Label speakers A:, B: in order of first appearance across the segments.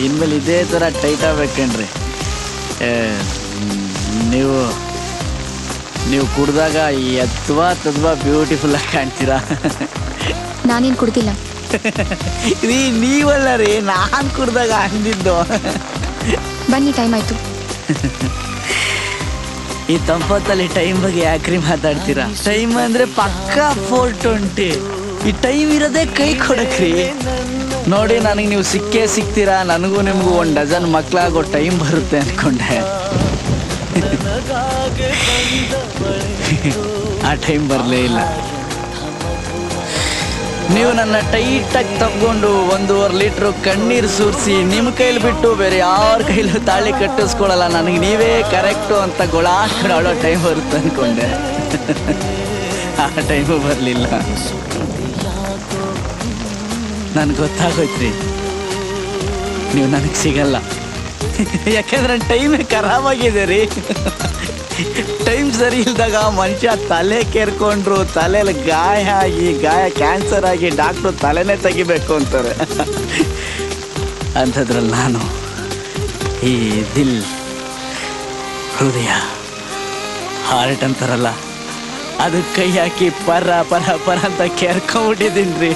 A: ಇನ್ಮೇಲೆ ಇದೇ ಥರ ಟೈಟ್ ಆಗ್ಬೇಕೇನ್ರಿ. ನೀವು ನೀವು ಕುಡ್ದಾಗ ತದ್ವಾ ಬ್ಯೂಟಿಫುಲ್ ಆಗಿ ಕಾಣ್ತೀರಾ.
B: ನಾನೇನು ಕುಡ್ದಿಲ್ಲ
A: ರೀ, ನೀವಲ್ಲ ರೀ, ನಾನು ಕುಡ್ದಾಗ ಅಂದಿದ್ದು.
B: ಬನ್ನಿ, ಟೈಮ್ ಆಯ್ತು.
A: ಈ ತಂಪತ್ತಲ್ಲಿ ಟೈಮ್ ಬಗ್ಗೆ ಯಾಕ್ರಿ ಮಾತಾಡ್ತೀರಾ? ಟೈಮ್ ಅಂದ್ರೆ ಪಕ್ಕಾ 4:20. ಈ ಟೈಮ್ ಇರೋದೇ ಕೈ ಕೊಡಕ್ರಿ. ನೋಡಿ, ನನಗೆ ನೀವು ಸಿಗ್ತೀರಾ. ನನಗೂ ನಿಮಗೂ 1 ಡಜನ್ ಮಕ್ಕಳಾಗೋ ಟೈಮ್ ಬರುತ್ತೆ ಅನ್ಕೊಂಡೆ. ಆ ಟೈಮ್ ಬರಲೇ ಇಲ್ಲ. ನೀವು ನನ್ನ ಟೈಟಾಗಿ ತಗೊಂಡು 1.5 ಲೀಟ್ರು ಕಣ್ಣೀರು ಸುರಿಸಿ ನಿಮ್ಮ ಕೈಲಿ ಬಿಟ್ಟು ಬೇರೆ ಯಾರ ಕೈಲೂ ತಾಳಿ ಕಟ್ಟಿಸ್ಕೊಳ್ಳಲ್ಲ. ನನಗೆ ನೀವೇ ಕರೆಕ್ಟು ಅಂತ ಗೊಳಾಡ್ಕೊಳ್ಳೋ ಟೈಮ್ ಬರುತ್ತೆ ಅಂದ್ಕೊಂಡೆ. ಆ ಟೈಮು ಬರಲಿಲ್ಲ. ನನಗೆ ಗೊತ್ತಾಗೋಯ್ತ್ರಿ, ನೀವು ನನಗೆ ಸಿಗಲ್ಲ. ಯಾಕೆಂದ್ರೆ ಟೈಮೇ ಖರಾಬಾಗಿದೆ ರೀ. ಟೈಮ್ ಸರಿ ಇಲ್ದಾಗ ಮನುಷ್ಯ ತಲೆ ಕೇರ್ಕೊಂಡ್ರು, ತಲೆಯಲ್ಲಿ ಗಾಯ ಕ್ಯಾನ್ಸರ್ ಆಗಿ ಡಾಕ್ಟ್ರು ತಲೆನೇ ತೆಗಿಬೇಕು ಅಂತಾರೆ. ಅಂಥದ್ರಲ್ಲಿ ನಾನು ಈ ಹೃದಯ ಹಾರ್ಟ್ ಅಂತಾರಲ್ಲ, ಅದಕ್ಕೆ ಕೈ ಹಾಕಿ ಪರ ಅಂತ ಕೇರ್ಕೊಂಡ್ಬಿಟ್ಟಿದ್ದೀನಿ ರೀ.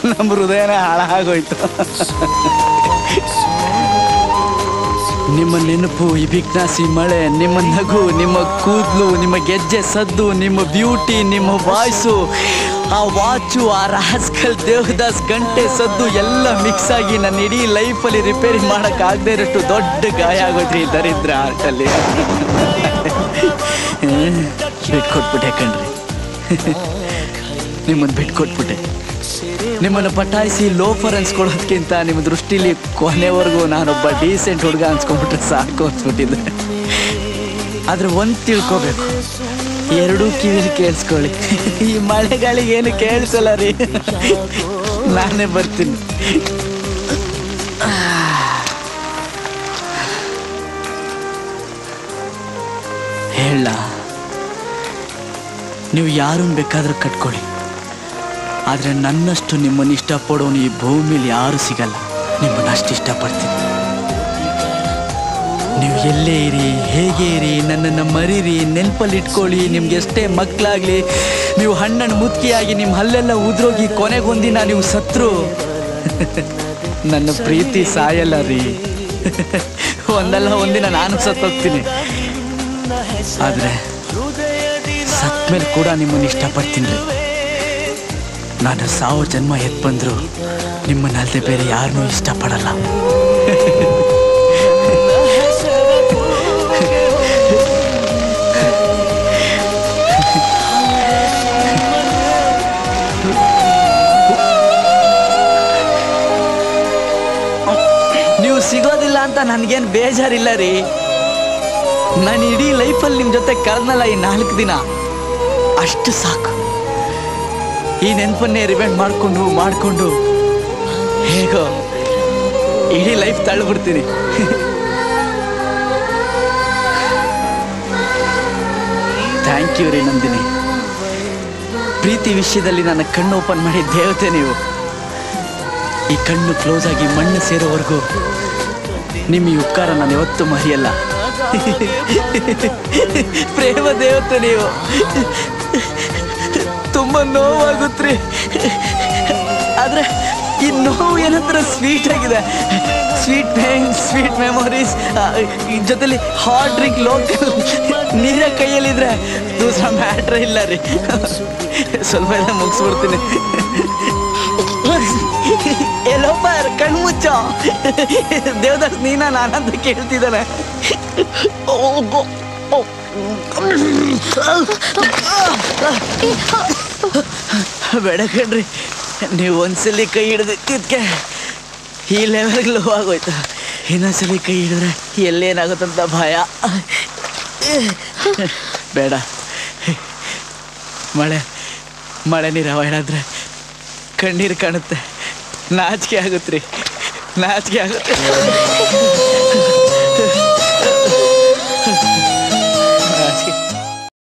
A: ನಮ್ಮ ಹೃದಯನೇ ಹಾಳಾಗೋಯ್ತು. ನಿಮ್ಮ ನೆನಪು, ಈ ಬಿಗ್ನಾಸಿ ಮಳೆ, ನಿಮ್ಮ ನಗು, ನಿಮ್ಮ ಕೂದಲು, ನಿಮ್ಮ ಗೆಜ್ಜೆ ಸದ್ದು, ನಿಮ್ಮ ಬ್ಯೂಟಿ, ನಿಮ್ಮ ವಾಯ್ಸು, ಆ ವಾಚು, ಆ ರಾಸ್ಕಲ್ ದೇವದಾಸ್ ಗಂಟೆ ಸದ್ದು ಎಲ್ಲ ಮಿಕ್ಸ್ ಆಗಿ ನನ್ನ ಇಡೀ ಲೈಫಲ್ಲಿ ರಿಪೇರಿ ಮಾಡೋಕ್ಕಾಗದೇ ಇರೋಷ್ಟು ದೊಡ್ಡ ಗಾಯ ಆಗೋದ್ರಿ ದರಿದ್ರ ಆರ್ಟಲ್ಲಿ. ಬಿಟ್ಕೊಟ್ಬಿಟ್ಟೆ ಕಣ್ರಿ, ನಿಮ್ಮನ್ನು ಬಿಟ್ಕೊಟ್ಬಿಟ್ಟೆ. ನಿಮ್ಮನ್ನು ಪಟಾಯಿಸಿ ಲೋಫರ್ ಅನ್ಸ್ಕೊಳ್ಳೋದಕ್ಕಿಂತ ನಿಮ್ಮ ದೃಷ್ಟಿಲಿ ಕೊನೆವರೆಗೂ ನಾನೊಬ್ಬ ಡೀಸೆಂಟ್ ಹುಡುಗ ಅನ್ಸ್ಕೊಂಡ್ಬಿಟ್ರೆ ಸಾಕು ಅನ್ಸ್ಬಿಟ್ಟಿದ್ದೆ. ಆದರೆ ಒಂದು ತಿಳ್ಕೊಬೇಕು, 2 ಕಿವಿಲಿ ಕೇಳಿಸ್ಕೊಳ್ಳಿ. ಈ ಮಳೆಗಾಳಿಗೆ ಏನು ಕೇಳಿಸಲ್ಲ ರೀ. ನಾನೇ ಬರ್ತೀನಿ. ಹೇಳ, ನೀವು ಯಾರನ್ನು ಬೇಕಾದ್ರೂ ಕಟ್ಕೊಳ್ಳಿ, ಆದರೆ ನನ್ನಷ್ಟು ನಿಮ್ಮನ್ನು ಇಷ್ಟಪಡೋನು ಈ ಭೂಮಿಲಿ ಯಾರೂ ಸಿಗಲ್ಲ. ನಿಮ್ಮನ್ನು ಅಷ್ಟು ಇಷ್ಟಪಡ್ತೀನಿ. ನೀವು ಎಲ್ಲೇ ಇರಿ, ಹೇಗೆ ಇರಿ, ನನ್ನನ್ನು ಮರೀರಿ, ನೆನಪಲ್ಲಿ ಇಟ್ಕೊಳ್ಳಿ. ನಿಮ್ಗೆ ಎಷ್ಟೇ ಮಕ್ಕಳಾಗಲಿ, ನೀವು ಹಣ್ಣನ್ನು ಮುದುಕಿಯಾಗಿ ನಿಮ್ಮ ಹಲ್ಲೆಲ್ಲ ಉದ್ರೋಗಿ ಕೊನೆಗೊಂದಿನ ನೀವು ಸತ್ರು ನನ್ನ ಪ್ರೀತಿ ಸಾಯಲ್ಲ ರೀ. ಒಂದಲ್ಲ ಒಂದಿನ ನಾನು ಸತ್ತೋಗ್ತೀನಿ. ಆದರೆ ಸತ್ಮೇಲೆ ಕೂಡ ನಿಮ್ಮನ್ನು ಇಷ್ಟಪಡ್ತೀನಿ ರೀ. ನಾನು 1000 ಜನ್ಮ ಎದ್ದು ಬಂದರೂ ನಿಮ್ಮನ್ನಲ್ಲದೆ ಬೇರೆ ಯಾರನ್ನೂ ಇಷ್ಟಪಡಲ್ಲ. ನೀವು ಸಿಗೋದಿಲ್ಲ ಅಂತ ನನಗೇನು ಬೇಜಾರಿಲ್ಲ ರೀ. ನಾನು ಇಡೀ ಲೈಫಲ್ಲಿ ನಿಮ್ಮ ಜೊತೆ ಕಳೆದ್ನಲ್ಲ ಈ 4 ದಿನ, ಅಷ್ಟು ಸಾಕು. ಈ ನೆನಪನ್ನೇ ರಿವೆಂಡ್ ಮಾಡಿಕೊಂಡು ಹೇಗೋ ಇಡೀ ಲೈಫ್ ತಳ್ಳಿಬಿಡ್ತೀನಿ. ಥ್ಯಾಂಕ್ ಯು ರೀ ನಂದಿನಿ. ಪ್ರೀತಿ ವಿಷಯದಲ್ಲಿ ನನ್ನ ಕಣ್ಣು ಓಪನ್ ಮಾಡಿ ದೇವತೆ ನೀವು. ಈ ಕಣ್ಣು ಕ್ಲೋಸ್ ಆಗಿ ಮಣ್ಣು ಸೇರೋವರೆಗೂ ನಿಮ್ಮ ಈ ಉಪಕಾರ ನಾನು ಯಾವತ್ತೂ ಮರೆಯಲ್ಲ. ಪ್ರೇಮ ದೇವತೆ ನೀವು. ತುಂಬ ನೋವಾಗುತ್ತ್ರಿ, ಆದರೆ ಈ ನೋವು ಏನಂತರ ಸ್ವೀಟ್ ಆಗಿದೆ. ಸ್ವೀಟ್ ಪೇನ್, ಸ್ವೀಟ್ ಮೆಮೊರೀಸ್, ಜೊತೆಲಿ ಹಾಟ್ ಡ್ರಿಂಕ್, ಲೋಕಲ್ ನೀರ ಕೈಯಲ್ಲಿದ್ರೆ ದೂಸರ ಮ್ಯಾಟ್ರೇ ಇಲ್ಲ ರೀ. ಸ್ವಲ್ಪ ಎಲ್ಲ ಮುಗಿಸ್ಬಿಡ್ತೀನಿ. ಎಲ್ಲೋಪಾರ್ ಕಣ್ಮುಚ್ಚೋ. ದೇವದಾಸ್ ನೀನಾ ನಾನಂತ ಕೇಳ್ತಿದ್ದಾನೆ. ಬೇಡ ಕಣ್ರಿ, ನೀವು ಒಂದ್ಸಲಿ ಕೈ ಹಿಡಿದಿದ್ದಕ್ಕೆ ಈ ಲೆವೆಲ್ಗೆ ಲೋ ಆಗೋಯ್ತು. ಇನ್ನೊಂದ್ಸಲಿ ಕೈ ಹಿಡಿದ್ರೆ ಎಲ್ಲೇನಾಗುತ್ತಂತ ಭಯ. ಬೇಡ, ಮಳೆ ನೀರು ಅವಾಯ್ಡ್ ಆದರೆ ಕಣ್ಣೀರು ಕಾಣುತ್ತೆ. ನಾಚಿಕೆ ಆಗುತ್ತೆ ರೀ, ನಾಚಿಕೆ ಆಗುತ್ತೆ.